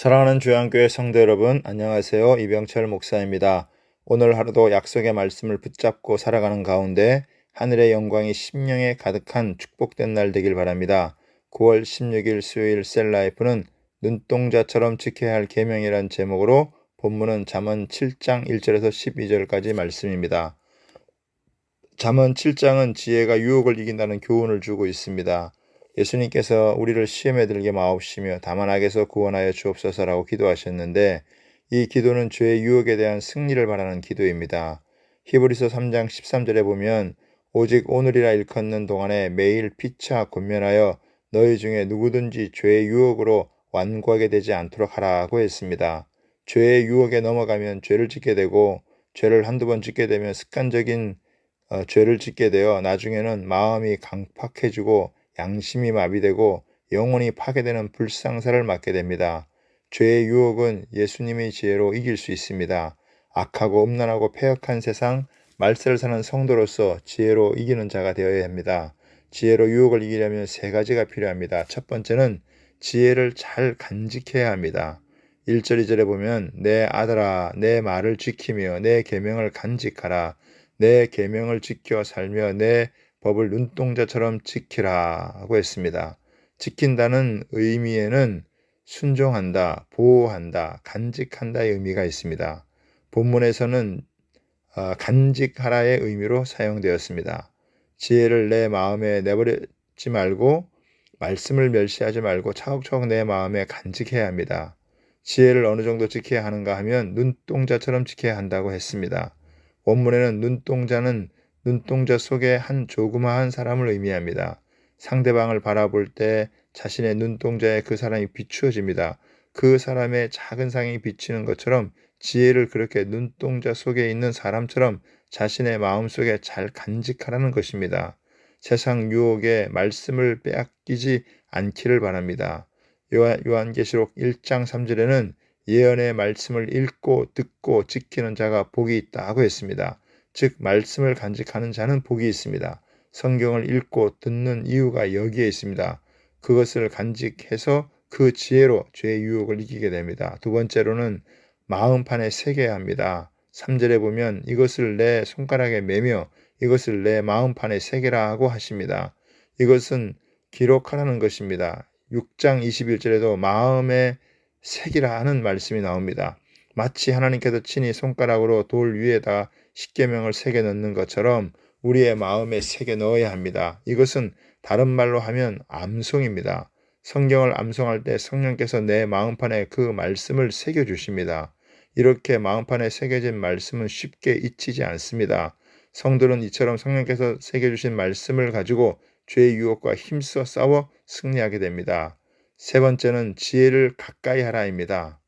사랑하는 주양교회 성도 여러분, 안녕하세요. 이병철 목사입니다. 오늘 하루도 약속의 말씀을 붙잡고 살아가는 가운데 하늘의 영광이 심령에 가득한 축복된 날 되길 바랍니다. 9월 16일 수요일 셀라이프는 눈동자처럼 지켜야 할 계명이란 제목으로 본문은 잠언 7장 1절에서 12절까지 말씀입니다. 잠언 7장은 지혜가 유혹을 이긴다는 교훈을 주고 있습니다. 예수님께서 우리를 시험에 들게 마옵시며 다만 악에서 구원하여 주옵소서라고 기도하셨는데 이 기도는 죄의 유혹에 대한 승리를 바라는 기도입니다. 히브리서 3장 13절에 보면 오직 오늘이라 일컫는 동안에 매일 피차 권면하여 너희 중에 누구든지 죄의 유혹으로 완고하게 되지 않도록 하라고 했습니다. 죄의 유혹에 넘어가면 죄를 짓게 되고 죄를 한두 번 짓게 되면 습관적인 죄를 짓게 되어 나중에는 마음이 강팍해지고 양심이 마비되고 영혼이 파괴되는 불상사를 맞게 됩니다. 죄의 유혹은 예수님의 지혜로 이길 수 있습니다. 악하고 음란하고 패역한 세상, 말세를 사는 성도로서 지혜로 이기는 자가 되어야 합니다. 지혜로 유혹을 이기려면 세 가지가 필요합니다. 첫 번째는 지혜를 잘 간직해야 합니다. 1절 2절에 보면 내 아들아 내 말을 지키며 내 계명을 간직하라. 내 계명을 지켜 살며 내 법을 눈동자처럼 지키라 하고 했습니다. 지킨다는 의미에는 순종한다, 보호한다, 간직한다의 의미가 있습니다. 본문에서는 간직하라의 의미로 사용되었습니다. 지혜를 내 마음에 내버리지 말고 말씀을 멸시하지 말고 차곡차곡 내 마음에 간직해야 합니다. 지혜를 어느 정도 지켜야 하는가 하면 눈동자처럼 지켜야 한다고 했습니다. 원문에는 눈동자는 눈동자 속에 한 조그마한 사람을 의미합니다. 상대방을 바라볼 때 자신의 눈동자에 그 사람이 비추어집니다. 그 사람의 작은 상이 비치는 것처럼 지혜를 그렇게 눈동자 속에 있는 사람처럼 자신의 마음속에 잘 간직하라는 것입니다. 세상 유혹에 말씀을 빼앗기지 않기를 바랍니다. 요한계시록 1장 3절에는 예언의 말씀을 읽고 듣고 지키는 자가 복이 있다고 했습니다. 즉 말씀을 간직하는 자는 복이 있습니다. 성경을 읽고 듣는 이유가 여기에 있습니다. 그것을 간직해서 그 지혜로 죄의 유혹을 이기게 됩니다. 두 번째로는 마음판에 새겨야 합니다. 3절에 보면 이것을 내 손가락에 매며 이것을 내 마음판에 새겨라 하고 하십니다. 이것은 기록하라는 것입니다. 6장 21절에도 마음에 새기라 하는 말씀이 나옵니다. 마치 하나님께서 친히 손가락으로 돌 위에다 십계명을 새겨 넣는 것처럼 우리의 마음에 새겨 넣어야 합니다. 이것은 다른 말로 하면 암송입니다. 성경을 암송할 때 성령께서 내 마음판에 그 말씀을 새겨 주십니다. 이렇게 마음판에 새겨진 말씀은 쉽게 잊히지 않습니다. 성도는 이처럼 성령께서 새겨 주신 말씀을 가지고 죄의 유혹과 힘써 싸워 승리하게 됩니다. 세 번째는 지혜를 가까이 하라입니다.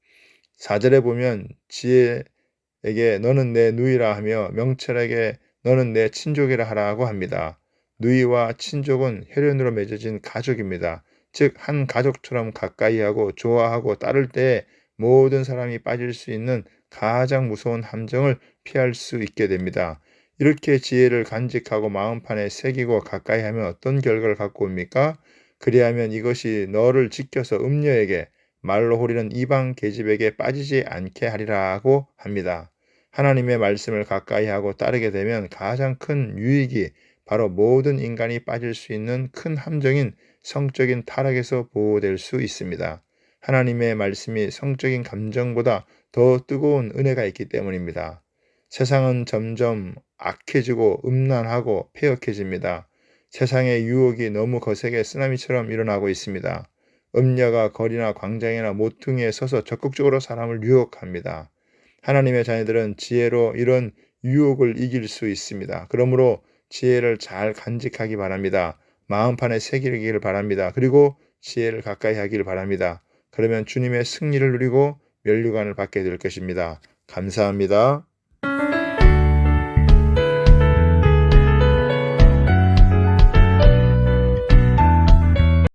4절에 보면 지혜에게 너는 내 누이라 하며 명철에게 너는 내 친족이라 하라고 합니다. 누이와 친족은 혈연으로 맺어진 가족입니다. 즉 한 가족처럼 가까이 하고 좋아하고 따를 때에 모든 사람이 빠질 수 있는 가장 무서운 함정을 피할 수 있게 됩니다. 이렇게 지혜를 간직하고 마음판에 새기고 가까이 하면 어떤 결과를 갖고 옵니까? 그리하면 이것이 너를 지켜서 음녀에게 말로 호리는 이방 계집에게 빠지지 않게 하리라고 합니다. 하나님의 말씀을 가까이 하고 따르게 되면 가장 큰 유익이 바로 모든 인간이 빠질 수 있는 큰 함정인 성적인 타락에서 보호될 수 있습니다. 하나님의 말씀이 성적인 감정보다 더 뜨거운 은혜가 있기 때문입니다. 세상은 점점 악해지고 음란하고 폐역해집니다. 세상의 유혹이 너무 거세게 쓰나미처럼 일어나고 있습니다. 음녀가 거리나 광장이나 모퉁이에 서서 적극적으로 사람을 유혹합니다. 하나님의 자녀들은 지혜로 이런 유혹을 이길 수 있습니다. 그러므로 지혜를 잘 간직하기 바랍니다. 마음판에 새기기를 바랍니다. 그리고 지혜를 가까이 하기를 바랍니다. 그러면 주님의 승리를 누리고 면류관을 받게 될 것입니다. 감사합니다.